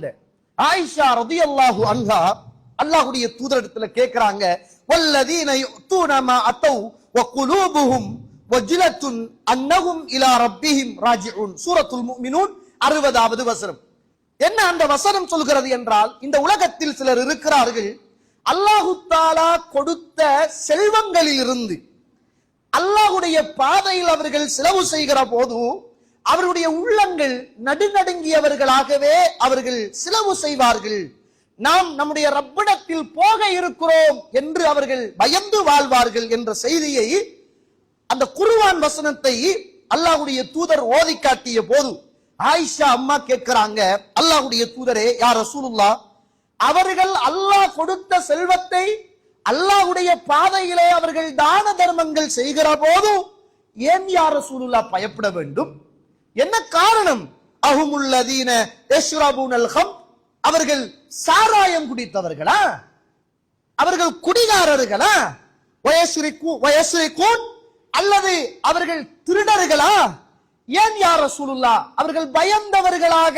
வாழ்ந்த ஆயிஷா ரலியல்லாஹு அன்ஹா அல்லாஹ்வுடைய தூதரிடத்துல கேக்குறாங்க, வல்லதீன யுத்தூன மா அத்தௌ வ குலூபுஹும் வஜ்லத்துன் அன்னஹும் இலா ரப்பிஹிம் ராஜிஊன். சூரத்துல் முஃமினூன் 60வது வசனம். என்ன அந்த வசனம் சொல்கிறது என்றால், இந்த உலகத்தில் சிலர் இருக்கிறார்கள், அல்லாஹு தஆலா கொடுத்த செல்வங்களில் இருந்து அல்லாஹ்வுடைய பாதையில் அவர்கள் செலவு செய்கிற போது அவர்களுடைய உள்ளங்கள் நடுநடுங்கியவர்களாகவே அவர்கள் செலவு செய்வார்கள். நாம் நம்முடைய ரப்பிடத்தில் போக இருக்கிறோம் என்று அவர்கள் பயந்து வாழ்வார்கள் என்ற செய்தியை, அந்த குர்ஆன் வசனத்தை அல்லாஹ்வுடைய தூதர் ஓதி காட்டிய போது ஆயிஷா அம்மா கேட்கிறாங்க, அல்லாஹ்வுடைய தூதரே யா ரசூலுல்லாஹ், அவர்கள் அல்லாஹ் கொடுத்த செல்வத்தை அல்லாஹ்வுடைய பாதையிலே அவர்கள் தான தர்மங்கள் செய்கிற போது ஏன் யா ரசூலுல்லாஹ் பயப்பட வேண்டும்? என்ன காரணம்? அஹுமுல்லதீன யஷ்ரபூனல் கம், அவர்கள் சாராயம் குடித்தவர்களா? அவர்கள் குடிகாரர்களா? வயஸ்ரிகூன், அல்லது அவர்கள் திருடர்களா? ஏன் யா ரசூலுல்லாஹ் அவர்கள் பயந்தவர்களாக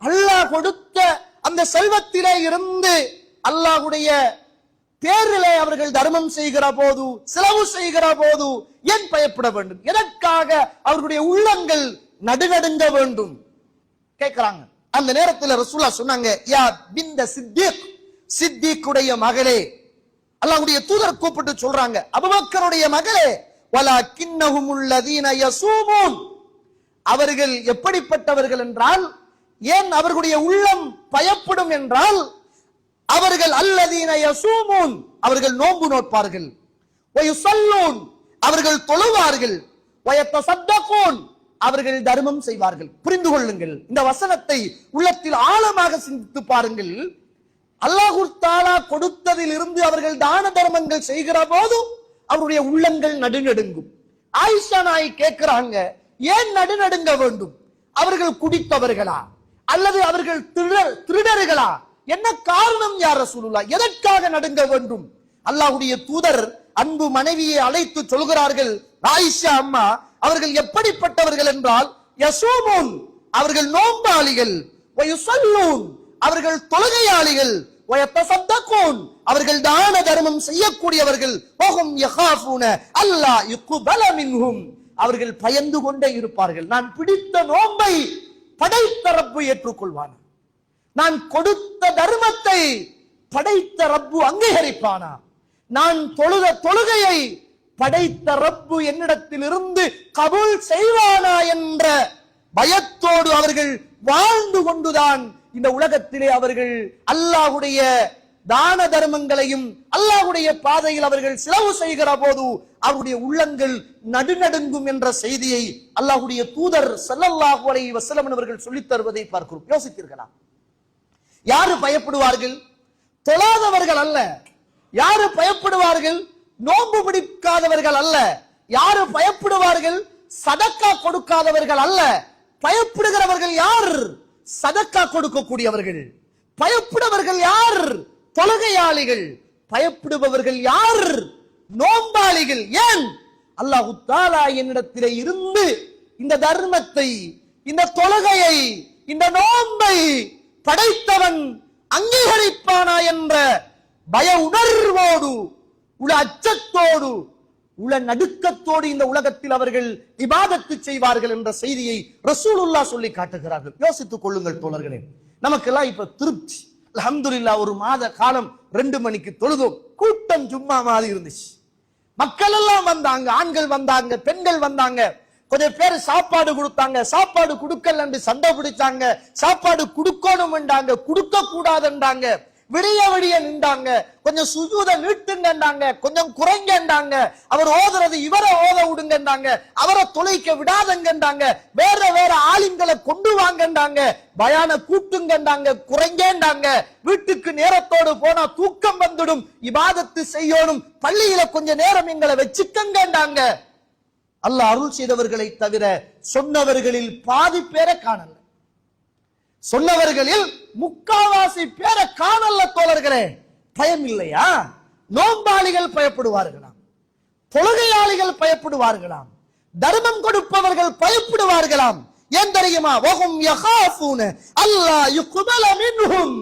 அல்லாஹ் கொடுத்த அந்த செல்வத்திலே இருந்து அல்லாஹ்வுடைய பேரிலே அவர்கள் தர்மம் செய்கிற போது, செலவு செய்கிற போது ஏன் பயப்பட வேண்டும்? எதற்காக அவர்களுடைய உள்ளங்கள் நடுநடுங்க வேண்டும் கேட்கிறாங்க. அந்த நேரத்தில் ரசூலுல்லாஹ் சொன்னாங்க, யா பிந்த சித்திக், சித்திக்குடைய மகளே. அல்லாஹ்வுடைய தூதர் கூப்பிட்டு சொல்றாங்க, அபூபக்கருடைய மகளே, வலாக்கின்னஹுமுல்லதீன யஸூமூன், அவர்கள் எப்படிப்பட்டவர்கள் என்றால், ஏன் அவர்களுடைய உள்ளம் பயப்படும் என்றால், அவர்கள் அல்லதீன யஸூமூன், அவர்கள் நோன்பு நோட்பார்கள், வயுஸல்லூன், அவர்கள் தொழுவார்கள், வயத்தஸத்தகூன், அவர்கள் தர்மம் செய்வார்கள். புரிந்து கொள்ளுங்கள், இந்த வசனத்தை உள்ளத்தில் ஆழமாக சிந்தித்து பாருங்கள். அல்லாஹ் தஆலா கொடுத்ததில் இருந்து அவர்கள் தான தர்மங்கள் செய்கிற போது அவருடைய உள்ளங்கள் நடுநடுங்கும். ஆயிஷா நாய் கேட்கிறாங்க, ஏன் நடுநடுங்க வேண்டும்? அவர்கள் குடித்தவர்களா அல்லது அவர்கள் திருடர்களா? என்ன காரணம் யா ரசூலுல்லாஹ்? எதற்காக நடுங்க வேண்டும்? அல்லாஹ்வுடைய தூதர் அன்பு மனைவியை அழைத்து சொல்கிறார்கள், ஆயிஷா அம்மா, அவர்கள் எப்படிப்பட்டவர்கள் என்றால், யஸூமூன், அவர்கள் நோன்பாளிகள், வயுஸல்லூன், அவர்கள் தொழுகையாளிகள், வயத்தஸத்தகூன், அவர்கள் தான தர்மம் செய்யக்கூடியவர்கள், வஹும் யகாஃபூன அல்லா யுக்பல மின்ஹும், அவர்கள் பயந்து கொண்டே இருப்பார்கள், நான் பிடித்த நோன்பை படைத்த ரப்பு ஏற்றுக்கொள்வானா? நான் கொடுத்த தர்மத்தை படைத்த ரப்பு அங்கீகரிப்பானா? நான் தொழுத தொழுகையை படைத்த ரப்பு என்னிடத்தில் இருந்து கபூல் செய்வானா என்ற பயத்தோடு அவர்கள் வாழ்ந்து கொண்டுதான் இந்த உலகத்திலே அவர்கள் அல்லாஹ்வுடைய தான தர்மங்களையும் அல்லாஹ்வுடைய பாதையில் அவர்கள் செலவு செய்கிற போது அவருடைய உள்ளங்கள் நடுநடுங்கும் என்ற செய்தியை அல்லாஹ்வுடைய தூதர் ஸல்லல்லாஹு அலைஹி வஸல்லம் அவர்கள் சொல்லித் தருவதை பார்க்கிறோம். யோசித்தீர்களா? யாரு பயப்படுவார்கள்? தொழாதவர்கள் அல்ல. யாரு பயப்படுவார்கள்? நோன்பு பிடிக்காதவர்கள் அல்ல. யாரு பயப்படுவார்கள்? சதக்கா கொடுக்காதவர்கள் அல்ல. பயப்படுகிறவர்கள் யார்? சதக்கா கொடுக்கக்கூடியவர்கள். பயப்படுபவர்கள் யார்? தொழுகையாளிகள். பயப்படுபவர்கள் யார்? நோன்பாளிகள். ஏன்? அல்லாஹ் தஆலா என்னிடத்திலே இருந்து இந்த தர்மத்தை, இந்த தொழுகையை, இந்த நோன்பை படைத்தவன் அங்கீகரிப்பானா என்ற பய உணர்வோடு, உள அச்சத்தோடு, உள நடுக்கத்தோடு இந்த உலகத்தில் அவர்கள் இபாதத்து செய்வார்கள் என்ற செய்தியை ரசூலுல்லாஹ் சொல்லி காட்டுகிறார்கள். யோசித்துக் கொள்ளுங்கள் தோழர்களே. நமக்கெல்லாம் இப்ப திருப்தி, அல்ஹம்துலில்லாஹ், ஒரு மாத காலம் 2 மணிக்கு தொழுதோம். கூட்டம் சும்மா மாதிரி இருந்துச்சு. மக்கள் எல்லாம் வந்தாங்க, ஆண்கள் வந்தாங்க, பெண்கள் வந்தாங்க. கொஞ்சம் பேர் சாப்பாடு கொடுத்தாங்க, சாப்பாடு கொடுக்கல என்று சண்டை பிடிச்சாங்க. சாப்பாடு கொடுக்கணும் என்றாங்க, கொடுக்க கூடாதுன்றாங்க. விடிய விடிய நின்றாங்க. கொஞ்சம் சுஜூத நீட்டுங்கன்றாங்க, கொஞ்சம் குறைங்கன்றாங்க. அவர் ஓதுறது இவரை ஓத விடுங்கன்றாங்க, அவரை தொலைக்க விடாதங்கன்றாங்க. வேற வேற ஆளுங்களை கொண்டு வாங்கன்றாங்க, பயான கூட்டுங்கன்றாங்க, குறைங்கன்றாங்க. வீட்டுக்கு நேரத்தோடு போனா தூக்கம் வந்துடும், இபாதத்து செய்யணும், பள்ளியில கொஞ்ச நேரம் எங்களை வச்சுக்கங்கன்றாங்க. அல்லாஹ் அருள் செய்தவர்களை தவிர சொன்னவர்களில் பாதி பேரை காணல. சொன்னவர்களில் முக்காவாசி பேரை காணல தோழர்களே. பயம் இல்லையா? நோன்பாளிகள் பயப்படுவார்களாம், தொழுகையாளிகள் பயப்படுவார்களாம், தர்மம் கொடுப்பவர்கள் பயப்படுவார்களாம். ஏன் தெரியுமா? வஹும் யகாஃபூன அல்லா யுக்பல மின்ஹும்,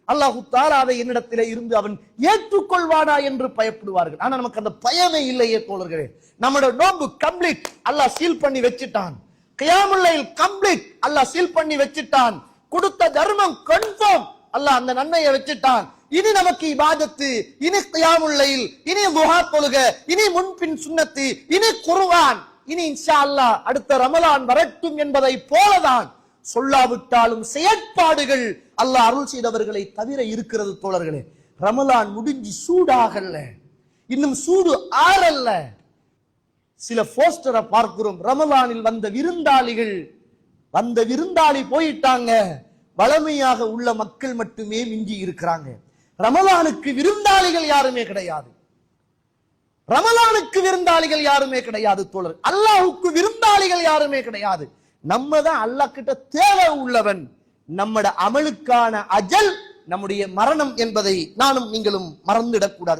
அல்லாஹ் தஆலாவை என்னிடத்திலே இருந்து அவன் ஏற்றுக்கொள்வானா என்று பயப்படுவார்கள். ஆனா நமக்கு அந்த பயமே இல்லையே தோழர்களே. நம்மளோட நோன்பு கம்ப்ளீட், அல்லாஹ் சீல் பண்ணி வச்சிட்டான். கியாமுல் லைல் கம்ப்ளீட், அல்லாஹ் சீல் பண்ணி வச்சிட்டான். கொடுத்த தர்மம் கன்ஃபார்ம், அல்லாஹ் அந்த நன்மையை வச்சிட்டான். இனி நமக்கு இபாதத்து, இனி கியாமுல் லைல், இனி துஹா தொழுகை, இனி முன்பின் சுன்னத்து, இனி குர்ஆன், இனி இன்ஷா அல்லாஹ் அடுத்த ரமலான் வரட்டும் என்பதை போலதான் சொல்லாவிட்டாலும் செயற்பாடுகள் அல்லாஹ் அருள் செய்தவர்களை தவிர இருக்கிறது தோழர்களே. ரமலான் முடிஞ்சு சூடாகல, இன்னும் சூடு ஆறல்ல. சில போஸ்டரை பார்க்கிறோம், ரமலானில் வந்த விருந்தாளி போயிட்டாங்க, வளமையாக உள்ள மக்கள் மட்டுமே மிஞ்சி இருக்கிறாங்க. ரமலானுக்கு விருந்தாளிகள் யாருமே கிடையாது. ரமலானுக்கு விருந்தாளிகள் யாருமே கிடையாது தோழர். அல்லாஹ்வுக்கு விருந்தாளிகள் யாருமே கிடையாது. நம்ம தான் அல்லாஹ் கிட்ட தேவை உள்ளவன். நம்மட அமலுக்கான அஜல் நம்முடைய மரணம் என்பதை நானும் நீங்களும் மறந்துடக் கூடாது.